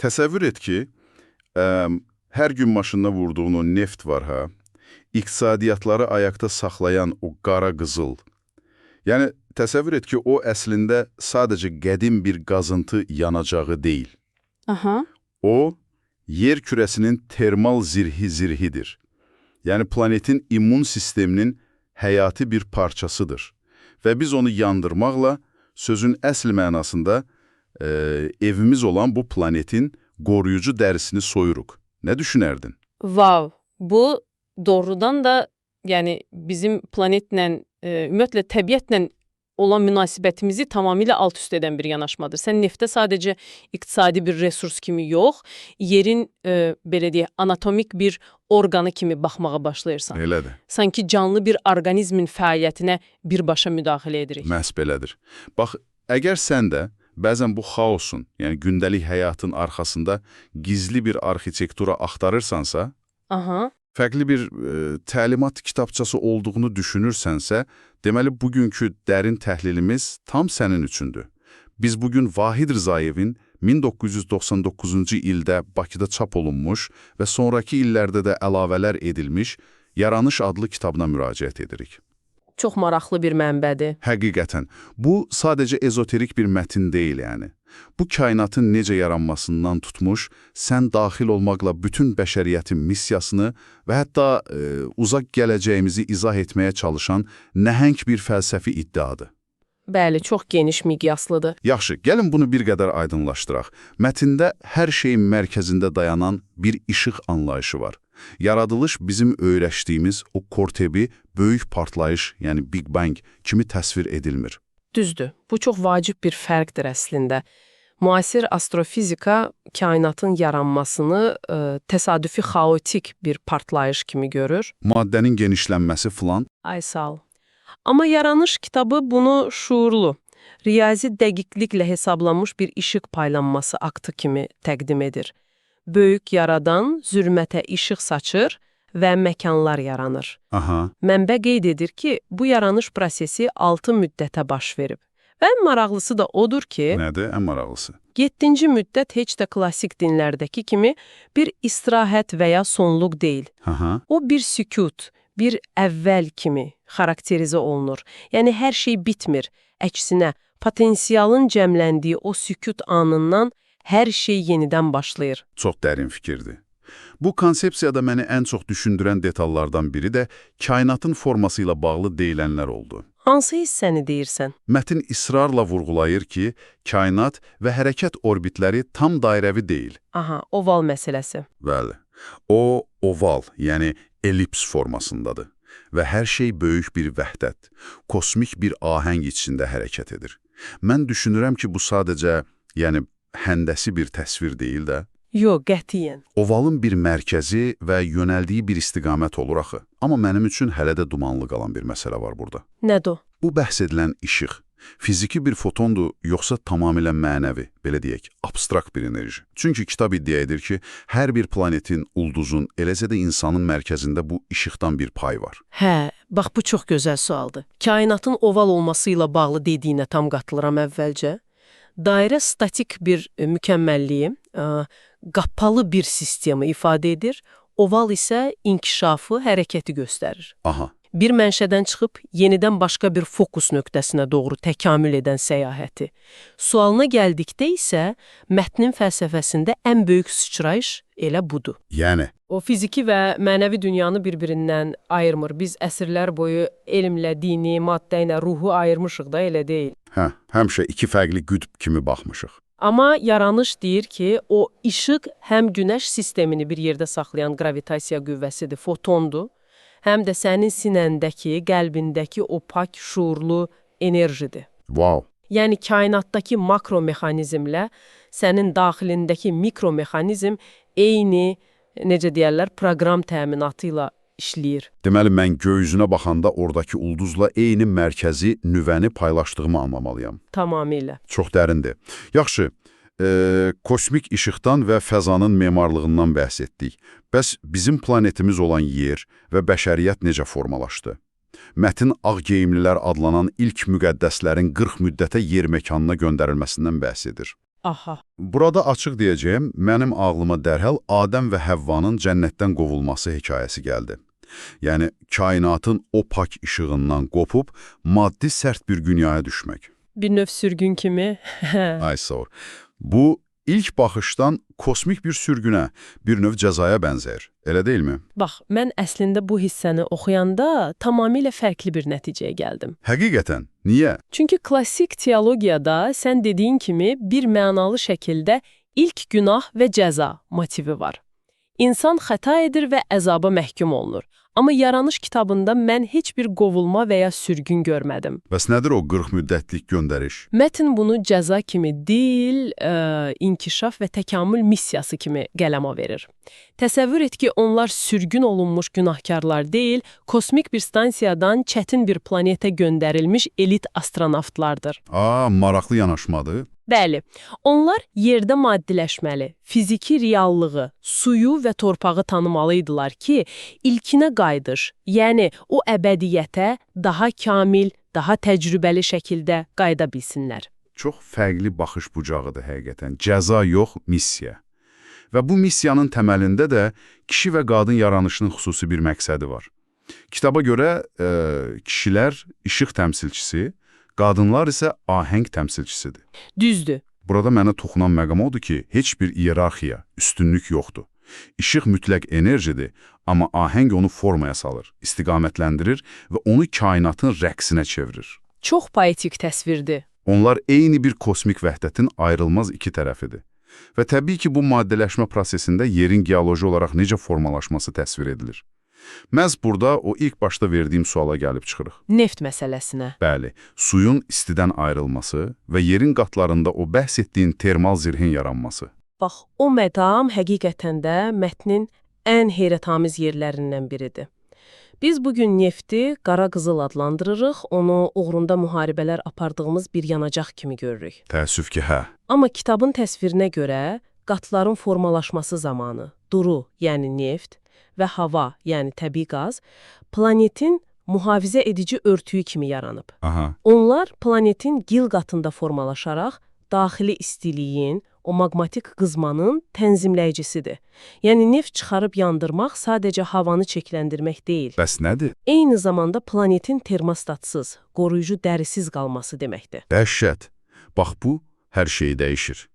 Təsəvvür et ki, hər gün maşınına vurduğun o neft var ha, iqtisadiyyatları ayaqda saxlayan o qara qızıl. Yəni, təsəvvür et ki, o əslində sadəcə qədim bir qazıntı yanacağı deyil. Aha. O, yer kürəsinin termal zirhidir. Yəni, planetin immun sisteminin həyati bir parçasıdır. Və biz onu yandırmaqla sözün əsl mənasında evimiz olan bu planetin qoruyucu dərisini soyuruq. Nə düşünərdin? Vav, bu doğrudan da yəni bizim planetlə, ümumiyyətlə təbiətlə olan münasibətimizi tamamilə alt-üst edən bir yanaşmadır. Sən neftə sadəcə iqtisadi bir resurs kimi yox, yerin, belə deyək, anatomik bir orqanı kimi baxmağa başlayırsan. Elədir. Sanki canlı bir orqanizmin fəaliyyətinə birbaşa müdaxilə edirik. Məhz belədir. Bax, əgər sən də bəzən bu xaosun, yəni gündəlik həyatın arxasında gizli bir arxitektura axtarırsansa, Aha. fərqli bir təlimat kitabçası olduğunu düşünürsənsə, deməli, bugünkü dərin təhlilimiz tam sənin üçündür. Biz bugün Vahid Rızayevin 1999-cu ildə Bakıda çap olunmuş və sonraki illərdə də əlavələr edilmiş Yaranış adlı kitabına müraciət edirik. Çox maraqlı bir mənbədir. Həqiqətən, bu sadəcə ezoterik bir mətin deyil yəni. Bu kainatın necə yaranmasından tutmuş, sən daxil olmaqla bütün bəşəriyyətin missiyasını və hətta uzaq gələcəyimizi izah etməyə çalışan nəhəng bir fəlsəfi iddiadır. Bəli, çox geniş miqyaslıdır. Yaxşı, gəlin bunu bir qədər aydınlaşdıraq. Mətndə hər şeyin mərkəzində dayanan bir işıq anlayışı var. Yaradılış bizim öyrəşdiyimiz o kortebi böyük partlayış, yəni Big Bang kimi təsvir edilmir. Düzdür, bu çox vacib bir fərqdir əslində. Müasir astrofizika kainatın yaranmasını təsadüfi xaotik bir partlayış kimi görür. Maddənin genişlənməsi filan. Ay sağ ol. Amma Yaranış kitabı bunu şuurlu, riyazi dəqiqliklə hesablanmış bir işıq paylanması aktı kimi təqdim edir. Böyük yaradan zülmətə işıq saçır və məkanlar yaranır. Aha. Mənbə qeyd edir ki, bu yaranış prosesi 6 müddətə baş verib. Və ən maraqlısı da odur ki, Nədir ən maraqlısı? 7-ci müddət heç də klassik dinlərdəki kimi bir istirahət və ya sonluq deyil. Aha. O bir sükut, bir əvvəl kimi xarakterizə olunur. Yəni hər şey bitmir. Əksinə, potensialın cəmləndiyi o sükut anından hər şey yenidən başlayır. Çox dərin fikirdir. Bu konsepsiyada məni ən çox düşündürən detallardan biri də kainatın forması ilə bağlı deyilənlər oldu. Hansı hissəni deyirsən? Mətin israrla vurğulayır ki, kainat və hərəkət orbitləri tam dairəvi deyil. Aha, oval məsələsi. Bəli. O, oval, yəni elips formasındadır və hər şey böyük bir vəhdət, kosmik bir ahəng içində hərəkət edir. Mən düşünürəm ki, bu sadəcə, yəni həndəsi bir təsvir deyil də. Yox, qətiyyən. Ovalın bir mərkəzi və yönəldiyi bir istiqamət olur axı. Amma mənim üçün hələ də dumanlı qalan bir məsələ var burada. Nədir o? Bu bəhs edilən işıq, fiziki bir fotondur, yoxsa tamamilə mənəvi, belə deyək, abstrakt bir enerji. Çünki kitab iddia edir ki, hər bir planetin, ulduzun, eləcə də insanın mərkəzində bu işıqdan bir pay var. Hə, bax bu çox gözəl sualdır. Kainatın oval olması ilə bağlı dediyinə tam qatılıram əvvəlcə. Dairə statik bir mükəmməlliyi, qapalı bir sistemi ifadə edir, oval isə inkişafı, hərəkəti göstərir. Aha. Bir mənşədən çıxıb yenidən başqa bir fokus nöqtəsinə doğru təkamül edən səyahəti. Sualına gəldikdə isə mətnin fəlsəfəsində ən böyük sıçrayış elə budur. Yəni? O fiziki və mənəvi dünyanı bir-birindən ayırmır. Biz əsrlər boyu elmlə, dini, maddə ilə ruhu ayırmışıq da, elə deyil. Hə, həmişə iki fərqli qütb kimi baxmışıq. Amma Yaranış deyir ki, o işıq həm günəş sistemini bir yerdə saxlayan gravitasiya qüvvəsidir, fotondur, həm də sənin sinəndəki, qəlbindəki o pak, şuurlu enerjidir. Wow. Yəni, kainatdakı makro mexanizmlə sənin daxilindəki mikro mexanizm eyni, necə deyərlər, proqram təminatı ilə işləyir. Deməli, mən gökyüzünə baxanda oradakı ulduzla eyni mərkəzi nüvəni paylaşdığımı anlamalıyam. Tamamilə. Çox dərindir. Yaxşı, kosmik işıqdan və fəzanın memarlığından bəhs etdik. Bəs bizim planetimiz olan yer və bəşəriyyət necə formalaşdı? Mətin ağ geyimlilər adlanan ilk müqəddəslərin 40 müddətə yer məkanına göndərilməsindən bəhs edir. Aha. Burada açıq deyəcəyim, mənim ağlıma dərhal Adəm və Həvvanın cənnətdən qovulması hekayəsi gəldi. Yəni, kainatın o pak işığından qopub, maddi sərt bir dünyaya düşmək. Bir növ sürgün kimi. Ay sağ ol. Bu, ilk baxışdan kosmik bir sürgünə, bir növ cəzaya bənzəyir. Elə deyilmi? Bax, mən əslində bu hissəni oxuyanda tamamilə fərqli bir nəticəyə gəldim. Həqiqətən, niyə? Çünki klassik teologiyada sən dediyin kimi bir mənalı şəkildə ilk günah və cəza motivi var. İnsan xəta edir və əzaba məhkum olunur. Amma yaranış kitabında mən heç bir qovulma və ya sürgün görmədim. Bəs nədir o 40 müddətlik göndəriş? Mətn bunu cəza kimi deyil, inkişaf və təkamül missiyası kimi qələma verir. Təsəvvür et ki, onlar sürgün olunmuş günahkarlar deyil, kosmik bir stansiyadan çətin bir planetə göndərilmiş elit astronavtlardır. Maraqlı yanaşmadır. Bəli, onlar yerdə maddiləşməli, fiziki reallığı, suyu və torpağı tanımalıydılar ki, ilkinə qayıdış, yəni o əbədiyyətə daha kamil, daha təcrübəli şəkildə qayıda bilsinlər. Çox fərqli baxış bucağıdır həqiqətən. Cəza yox, missiya. Və bu missiyanın təməlində də kişi və qadın yaranışının xüsusi bir məqsədi var. Kitaba görə kişilər işıq təmsilçisi, qadınlar isə ahəng təmsilçisidir. Düzdür. Burada mənə toxunan məqam odur ki, heç bir iyerarxiya, üstünlük yoxdur. İşıq mütləq enerjidir, amma ahəng onu formaya salır, istiqamətləndirir və onu kainatın rəqsinə çevirir. Çox poetik təsvirdir. Onlar eyni bir kosmik vəhdətin ayrılmaz iki tərəfidir. Və təbii ki, bu maddələşmə prosesində yerin geoloji olaraq necə formalaşması təsvir edilir. Məhz burada o ilk başda verdiyim suala gəlib çıxırıq. Neft məsələsinə. Bəli, suyun istidən ayrılması və yerin qatlarında o bəhs etdiyin termal zirhin yaranması. Bax, o məqam həqiqətən də mətnin ən heyrətamiz yerlərindən biridir. Biz bugün nefti qara qızıl adlandırırıq, onu uğrunda müharibələr apardığımız bir yanacaq kimi görürük. Təəssüf ki, hə. Amma kitabın təsvirinə görə qatların formalaşması zamanı duru, yəni neft, və hava, yəni təbii qaz, planetin mühafizə edici örtüyü kimi yaranıb. Onlar planetin gil qatında formalaşaraq daxili istiliyin, o maqmatik qızmanın tənzimləyicisidir. Yəni neft çıxarıb yandırmaq sadəcə havanı çəkləndirmək deyil. Bəs nədir? Eyni zamanda planetin termostatsız, qoruyucu dərisiz qalması deməkdir. Dəhşət. Bax bu, hər şeyi dəyişir.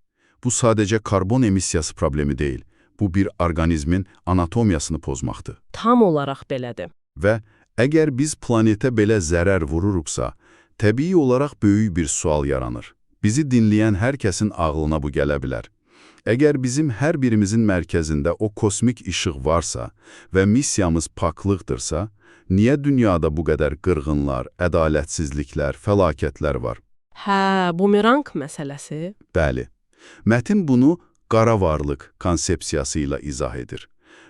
Bu sadəcə karbon emissiyası problemi deyil. Bu bir orqanizmin anatomiyasını pozmaqdır. Tam olaraq belədir. Və əgər biz planetə belə zərər vururuqsa, təbii olaraq böyük bir sual yaranır. Bizi dinləyən hər kəsin ağlına bu gələ bilər. Əgər bizim hər birimizin mərkəzində o kosmik işıq varsa və missiyamız paklıqdırsa, niyə dünyada bu qədər qırğınlar, ədalətsizliklər, fəlakətlər var? Bumerang məsələsi? Bəli. Mətn bunu qara varlıq konsepsiyası ilə izah edir.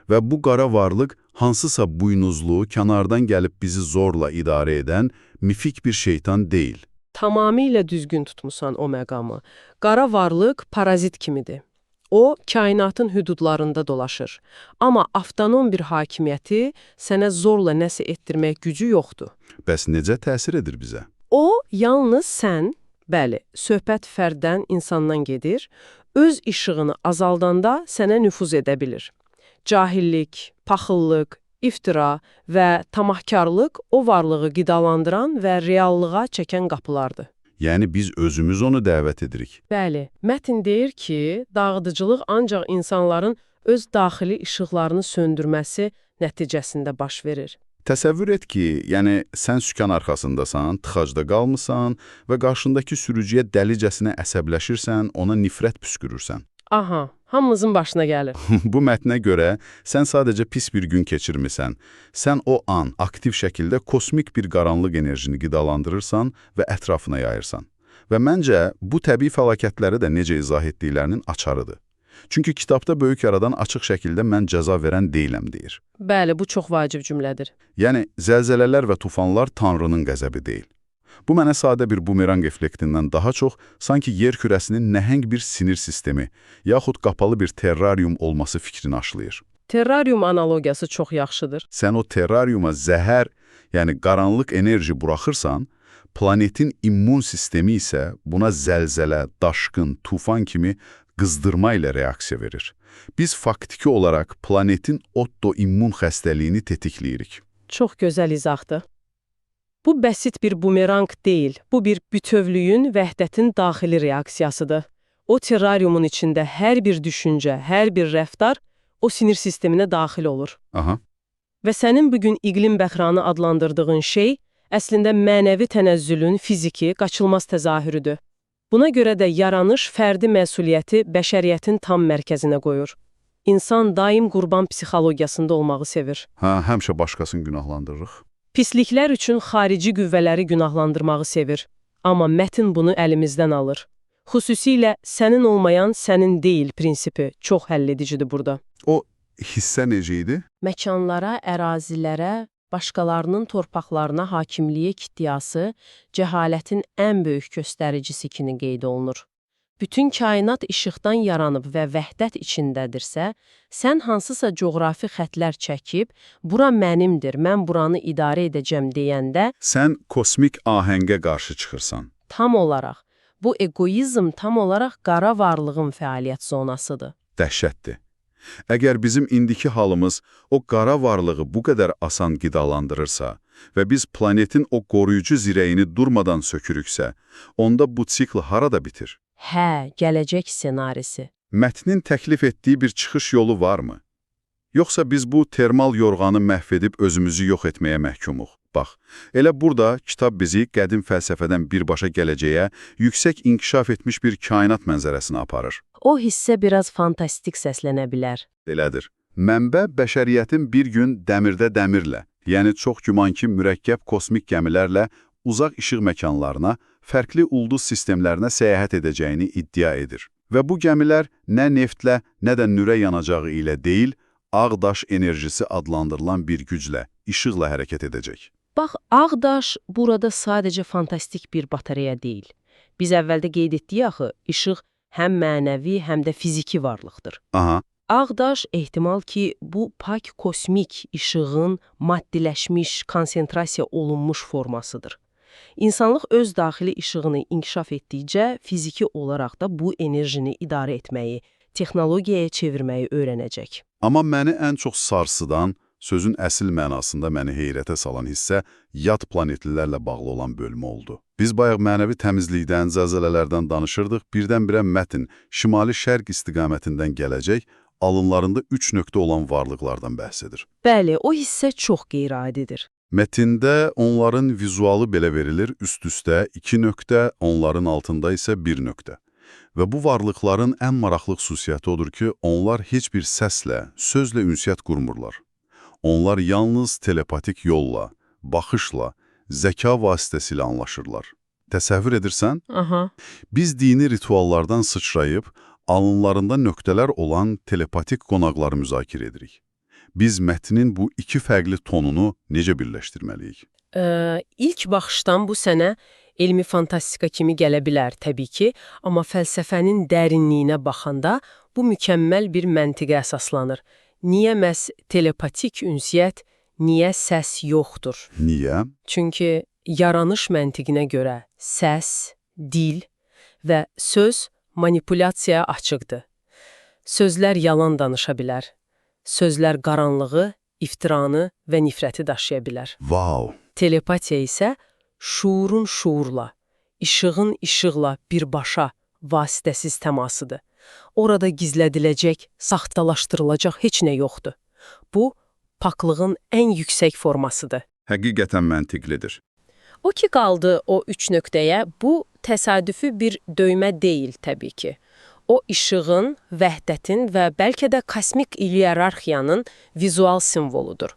Və bu qara varlıq hansısa buynuzlu, kənardan gəlib bizi zorla idarə edən mifik bir şeytan deyil. Tamamilə düzgün tutmusan o məqamı. Qara varlıq parazit kimidir. O, kainatın hüdudlarında dolaşır. Amma avtonom bir hakimiyyəti sənə zorla nəsə etdirmək gücü yoxdur. Bəs necə təsir edir bizə? O, yalnız sən, bəli, söhbət fərddən, insandan gedir, öz işığını azaldanda sənə nüfuz edə bilir. Cahillik, paxıllıq, iftira və tamahkarlıq o varlığı qidalandıran və reallığa çəkən qapılardır. Yəni biz özümüz onu dəvət edirik. Bəli, mətn deyir ki, dağıdıcılıq ancaq insanların öz daxili işıqlarını söndürməsi nəticəsində baş verir. Təsəvvür et ki, yəni sən sükan arxasındasan, tıxacda qalmısan və qarşındakı sürücüyə dəlicəsinə əsəbləşirsən, ona nifrət püskürürsən. Aha, hamımızın başına gəlir. Bu mətnə görə sən sadəcə pis bir gün keçirmisən. Sən o an aktiv şəkildə kosmik bir qaranlıq enerjini qidalandırırsan və ətrafına yayırsan. Və məncə bu təbii fəlakətləri də necə izah etdiklərinin açarıdır. Çünki kitabda böyük yaradan açıq şəkildə mən cəza verən deyiləm deyir. Bəli, bu çox vacib cümlədir. Yəni, zəlzələlər və tufanlar Tanrının qəzəbi deyil. Bu mənə sadə bir bumerang effektindən daha çox sanki yer kürəsinin nəhəng bir sinir sistemi, yaxud qapalı bir terrarium olması fikrini aşlayır. Terrarium analogiyası çox yaxşıdır. Sən o terrariuma zəhər, yəni qaranlıq enerji buraxırsan, Planetin immun sistemi isə buna zəlzələ, daşqın, tufan kimi qızdırma ilə reaksiya verir. Biz faktiki olaraq planetin ottoimmun xəstəliyini tetikləyirik. Çox gözəl izahdır. Bu bəsit bir bumeranq deyil, bu bir bütövlüyün, vəhdətin daxili reaksiyasıdır. O terrariumun içində hər bir düşüncə, hər bir rəftar o sinir sisteminə daxil olur. Aha. Və sənin bugün iqlim bəxranı adlandırdığın şey əslində mənəvi tənəzzülün fiziki, qaçılmaz təzahürüdür. Buna görə də yaranış fərdi məsuliyyəti bəşəriyyətin tam mərkəzinə qoyur. İnsan daim qurban psixologiyasında olmağı sevir. Həmişə başqasını günahlandırırıq. Pisliklər üçün xarici qüvvələri günahlandırmağı sevir. Amma mətn bunu əlimizdən alır. Xüsusilə sənin olmayan sənin deyil prinsipi çox həlledicidir burada. O hissə necə idi? Məkanlara, ərazilərə, başqalarının torpaqlarına hakimliyi iddiası cəhalətin ən böyük göstəricisi kimi qeyd olunur. Bütün kainat işıqdan yaranıb və vəhdət içindədirsə, sən hansısa coğrafi xətlər çəkib, bura mənimdir, mən buranı idarə edəcəm deyəndə, Sən kosmik ahəngə qarşı çıxırsan. tam olaraq, bu egoizm tam olaraq qara varlığın fəaliyyət zonasıdır. Dəhşətdir. Əgər bizim indiki halımız o qara varlığı bu qədər asan qidalandırırsa və biz planetin o qoruyucu zirəyini durmadan sökürüksə, onda bu sikl harada bitir? Hə, gələcək ssenarisi. Mətnin təklif etdiyi bir çıxış yolu varmı? Yoxsa biz bu termal yorğanı məhv edib özümüzü yox etməyə məhkumuq? Bax, elə burada kitab bizi qədim fəlsəfədən birbaşa gələcəyə, yüksək inkişaf etmiş bir kainat mənzərəsinə aparır. O hissə biraz fantastik səslənə bilər. Elədir. Mənbə bəşəriyyətin bir gün dəmirdə dəmirlə, yəni çox güman ki, mürəkkəb kosmik gəmilərlə uzaq işıq məkanlarına, fərqli ulduz sistemlərinə səyahət edəcəyini iddia edir. Və bu gəmilər nə neftlə, nə də nürə yanacağı ilə deyil, ağdaş enerjisi adlandırılan bir güclə, işıqla hərəkət edəcək. Bax, ağdaş burada sadəcə fantastik bir batareya deyil. Biz əvvəldə qeyd etdik axı, işıq həm mənəvi, həm də fiziki varlıqdır. Aha. Ağdaş ehtimal ki, bu pak kosmik işığın maddiləşmiş, konsentrasiya olunmuş formasıdır. İnsanlıq öz daxili işığını inkişaf etdikcə fiziki olaraq da bu enerjini idarə etməyi, texnologiyaya çevirməyi öyrənəcək. Amma məni ən çox sarsıdan, sözün əsl mənasında məni heyrətə salan hissə yad planetlilərlə bağlı olan bölümü oldu. Biz bayaq mənəvi təmizlikdən, zəlzələlərdən danışırdıq, birdən-birə mətn şimali-şərq istiqamətindən gələcək, alınlarında 3 nöqtə olan varlıqlardan bəhs edir. Bəli, o hissə çox qeyri-adidir. Mətndə onların vizualı belə verilir, üst-üstə 2 nöqtə, onların altında isə 1 nöqtə. Və bu varlıqların ən maraqlı xüsusiyyəti odur ki, onlar heç bir səslə, sözlə ünsiyyət qurmurlar. Onlar yalnız telepatik yolla, baxışla, zəka vasitəsilə anlaşırlar. Təsəvvür edirsən? Aha. Biz dini rituallardan sıçrayıb, alınlarında nöqtələr olan telepatik qonaqları müzakirə edirik. Biz mətnin bu iki fərqli tonunu necə birləşdirməliyik? İlk baxışdan bu sənə elmi fantastika kimi gələ bilər təbii ki, amma fəlsəfənin dərinliyinə baxanda bu mükəmməl bir məntiqə əsaslanır. Niyə məhz telepatik ünsiyyət, niyə səs yoxdur? Niyə? Çünki yaranış məntiqinə görə səs, dil və söz manipulyasiyaya açıqdır. Sözlər yalan danışa bilər. Sözlər qaranlığı, iftiranı və nifrəti daşıya bilər. Wow! Telepatiya isə şuurun şuurla, işığın işıqla birbaşa, vasitəsiz təmasıdır. Orada gizlədiləcək, saxtalaşdırılacaq heç nə yoxdur. Bu, paklığın ən yüksək formasıdır. Həqiqətən məntiqlidir. O ki qaldı o 3 nöqtəyə, bu təsadüfi bir döymə deyil təbii ki. O işığın, vəhdətin və bəlkə də kosmik iyerarxiyanın vizual simvoludur.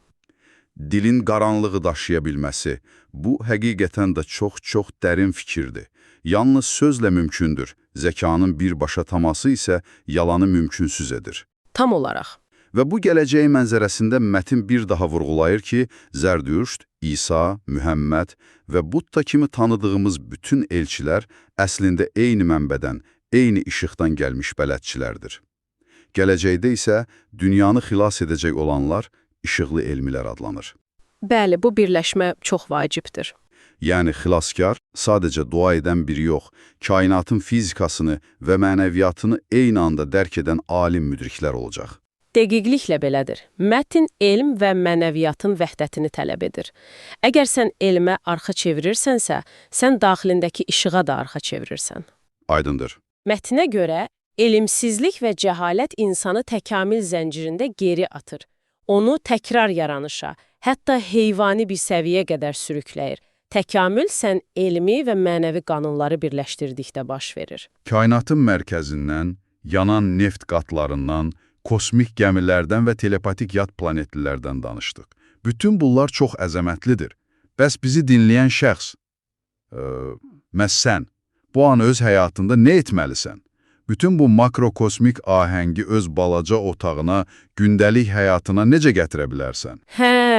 Dilin qaranlığı daşıya bilməsi, bu həqiqətən də çox dərin fikirdir. Yalnız sözlə mümkündür, zəkanın birbaşa taması isə yalanı mümkünsüz edir. Tam olaraq. Və bu gələcəyi mənzərəsində mətin bir daha vurğulayır ki, Zərdüşt, İsa, Mühəmməd və Budda kimi tanıdığımız bütün elçilər əslində eyni mənbədən, eyni işıqdan gəlmiş bələdçilərdir. Gələcəkdə isə dünyanı xilas edəcək olanlar işıqlı elmilər adlanır. Bəli, bu birləşmə çox vacibdir. Yəni xilaskar sadəcə dua edən biri yox, kainatın fizikasını və mənəviyyatını eyni anda dərk edən alim müdriklər olacaq. Dəqiqliklə belədir. Mətn elm və mənəviyyatın vəhdətini tələb edir. Əgər sən elmə arxa çevirirsənsə, sən daxilindəki işığa da arxa çevirirsən. Aydındır. Mətnə görə, elmsizlik və cəhalət insanı təkamül zəncirində geri atır. Onu təkrar yaranışa, hətta heyvani bir səviyyə qədər sürükləyir. Təkamül sən elmi və mənəvi qanunları birləşdirdikdə baş verir. Kainatın mərkəzindən, yanan neft qatlarından, kosmik gəmilərdən və telepatik yad planetlilərdən danışdıq. Bütün bunlar çox əzəmətlidir. Bəs bizi dinləyən şəxs, məhz sən, bu an öz həyatında nə etməlisən? Bütün bu makrokosmik ahəngi öz balaca otağına, gündəlik həyatına necə gətirə bilərsən?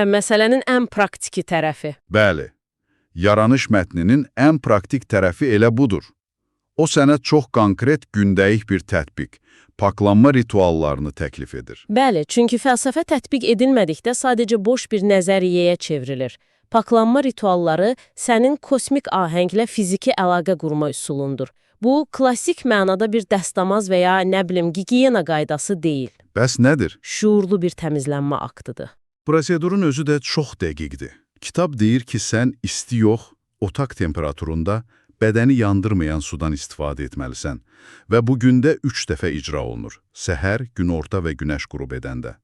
Məsələnin ən praktiki tərəfi. Bəli, yaranış mətninin ən praktik tərəfi elə budur. O sənə çox konkret gündəlik bir tətbiq, paklanma rituallarını təklif edir. Bəli, çünki fəlsəfə tətbiq edilmədikdə sadəcə boş bir nəzəriyyəyə çevrilir. Paklanma ritualları sənin kosmik ahənglə fiziki əlaqə qurma üsulundur. Bu, klassik mənada bir dəstəmaz və ya, gigiyena qaydası deyil. Bəs nədir? Şuurlu bir təmizlənmə aktıdır. Prosedurun özü də çox dəqiqdir. Kitab deyir ki, sən isti yox, otaq temperaturunda bədəni yandırmayan sudan istifadə etməlisən və bu gündə 3 dəfə icra olunur. Səhər, günorta və günəş qürub edəndə.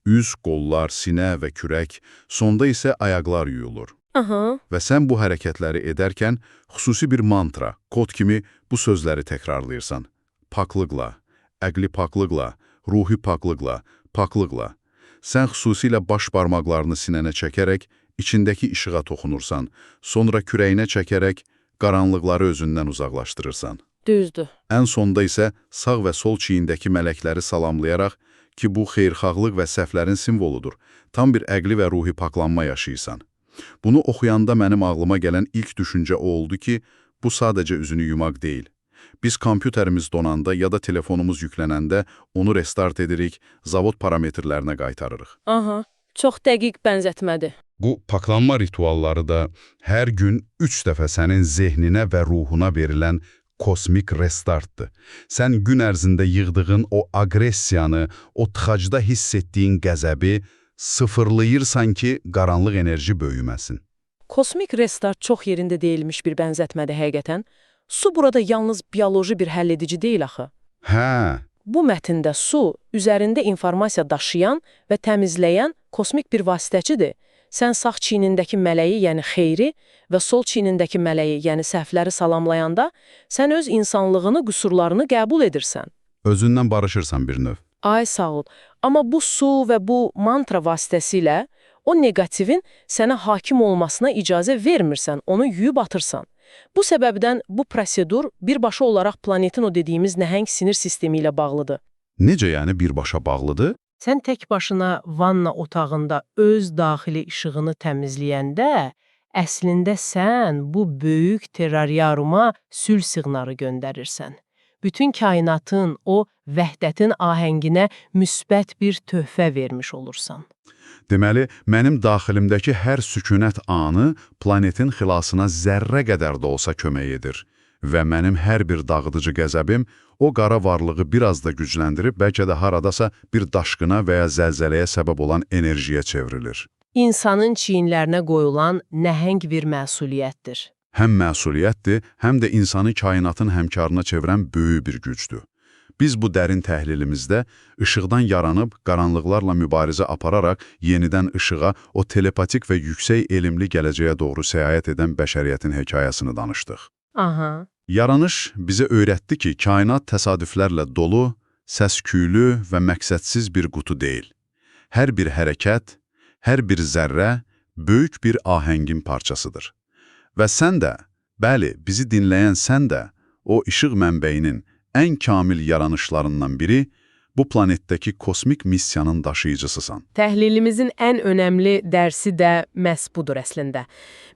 Üz, qollar, sinə və kürək, sonda isə ayaqlar yuyulur. Və sən bu hərəkətləri edərkən xüsusi bir mantra, kod kimi bu sözləri təkrarlayırsan. Paklıqla, əqli paklıqla, ruhi paklıqla, paklıqla. Sən xüsusilə baş barmaqlarını sinənə çəkərək içindəki işığa toxunursan, sonra kürəyinə çəkərək qaranlıqları özündən uzaqlaşdırırsan. Düzdür. Ən sonda isə sağ və sol çiyindəki mələkləri salamlayaraq ki, bu xeyirxahlıq və səhvlərin simvoludur, tam bir əqli və ruhi paklanma yaşayırsan. Bunu oxuyanda mənim ağlıma gələn ilk düşüncə o oldu ki, bu sadəcə üzünü yumaq deyil. Biz kompüterimiz donanda ya da telefonumuz yüklənəndə onu restart edirik, zavod parametrlərinə qaytarırıq. Çox dəqiq bənzətmədir. Bu paklanma ritualları da hər gün 3 dəfə sənin zehninə və ruhuna verilən kosmik restartdır. Sən gün ərzində yığdığın o aqressiyanı, o tıxacda hiss etdiyin qəzəbi sıfırlayırsan ki, qaranlıq enerji böyüməsin. Kosmik restart çox yerində deyilmiş bir bənzətmədir həqiqətən. Su burada yalnız bioloji bir həlledici deyil axı. Bu mətndə su üzərində informasiya daşıyan və təmizləyən kosmik bir vasitəçidir. Sən sağ çiynindəki mələyi, yəni xeyri və sol çiynindəki mələyi, yəni səhvləri salamlayanda, sən öz insanlığını, qüsurlarını qəbul edirsən. Özündən barışırsan bir növ. Ay sağ ol. Amma bu su və bu mantra vasitəsilə o negativin sənə hakim olmasına icazə vermirsən, onu yuyub atırsan. Bu səbəbdən bu prosedur birbaşa olaraq planetin o dediyimiz nəhəng sinir sistemi ilə bağlıdır. Necə yəni birbaşa bağlıdır? Sən tək başına vanna otağında öz daxili işığını təmizləyəndə, əslində sən bu böyük terrariaruma sülh siqnalı göndərirsən. Bütün kainatın o vəhdətin ahənginə müsbət bir töhfə vermiş olursan. Deməli, mənim daxilimdəki hər sükunət anı planetin xilasına zərrə qədər də olsa kömək edir. Və mənim hər bir dağıdıcı qəzəbim o qara varlığı biraz da gücləndirib, bəlkə də haradasa bir daşqına və ya zəlzələyə səbəb olan enerjiyə çevrilir. İnsanın çiyinlərinə qoyulan nəhəng bir məsuliyyətdir. Həm məsuliyyətdir, həm də insanı kainatın həmkarına çevirən böyük bir gücdür. Biz bu dərin təhlilimizdə işıqdan yaranıb, qaranlıqlarla mübarizə apararaq yenidən işığa, o telepatik və yüksək elmli gələcəyə doğru səyahət edən bəşəriyyətin hekayəsini danışdıq. Yaranış bizə öyrətdi ki, kainat təsadüflərlə dolu, səs-küylü və məqsədsiz bir qutu deyil. Hər bir hərəkət, hər bir zərrə böyük bir ahəngin parçasıdır. Və sən də, bəli, bizi dinləyən sən də o işıq mənbəyinin ən kamil yaranışlarından biri bu planetdəki kosmik missiyanın daşıyıcısısan. Təhlilimizin ən önəmli dərsi də məhz budur əslində.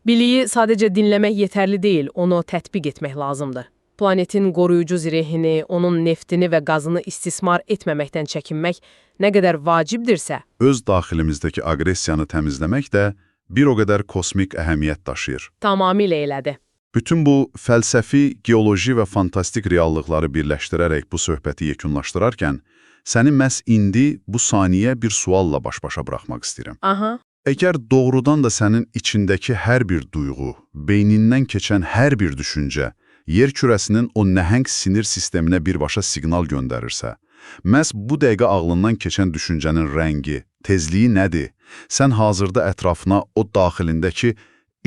Biliyi sadəcə dinləmək yetərli deyil, onu tətbiq etmək lazımdır. Planetin qoruyucu zirehini, onun neftini və qazını istismar etməməkdən çəkinmək nə qədər vacibdirsə, öz daxilimizdəki aqressiyanı təmizləmək də bir o qədər kosmik əhəmiyyət daşıyır. Tamamilə elədi. Bütün bu fəlsəfi, geoloji və fantastik reallıqları birləşdirərək bu söhbəti yekunlaşdırarkən, səni məhz indi bu saniyə bir sualla baş-başa buraxmaq istəyirəm. Aha. Əgər doğrudan da sənin içindəki hər bir duyğu, beynindən keçən hər bir düşüncə, yer kürəsinin o nəhəng sinir sisteminə birbaşa siqnal göndərirsə, məhz bu dəqiqə ağlından keçən düşüncənin rəngi, tezliyi nədir? Sən hazırda ətrafına o daxilindəki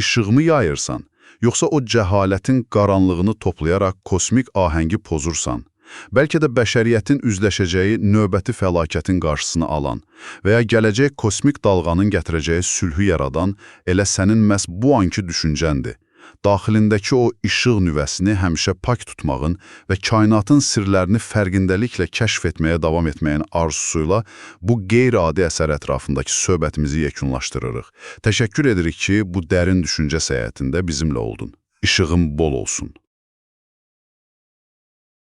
işığımı yayırsan, yoxsa o cəhalətin qaranlığını toplayaraq kosmik ahəngi pozursan? Bəlkə də bəşəriyyətin üzləşəcəyi növbəti fəlakətin qarşısını alan və ya gələcək kosmik dalğanın gətirəcəyi sülhü yaradan elə sənin məhz bu anki düşüncəndir. Daxilindəki o işıq nüvəsini həmişə pak tutmağın və kainatın sirlərini fərqindəliklə kəşf etməyə davam etməyin arzusuyla bu qeyri-adi əsər ətrafındakı söhbətimizi yekunlaşdırırıq. Təşəkkür edirik ki, bu dərin düşüncə səyahətində bizimlə oldun. İşığın bol olsun.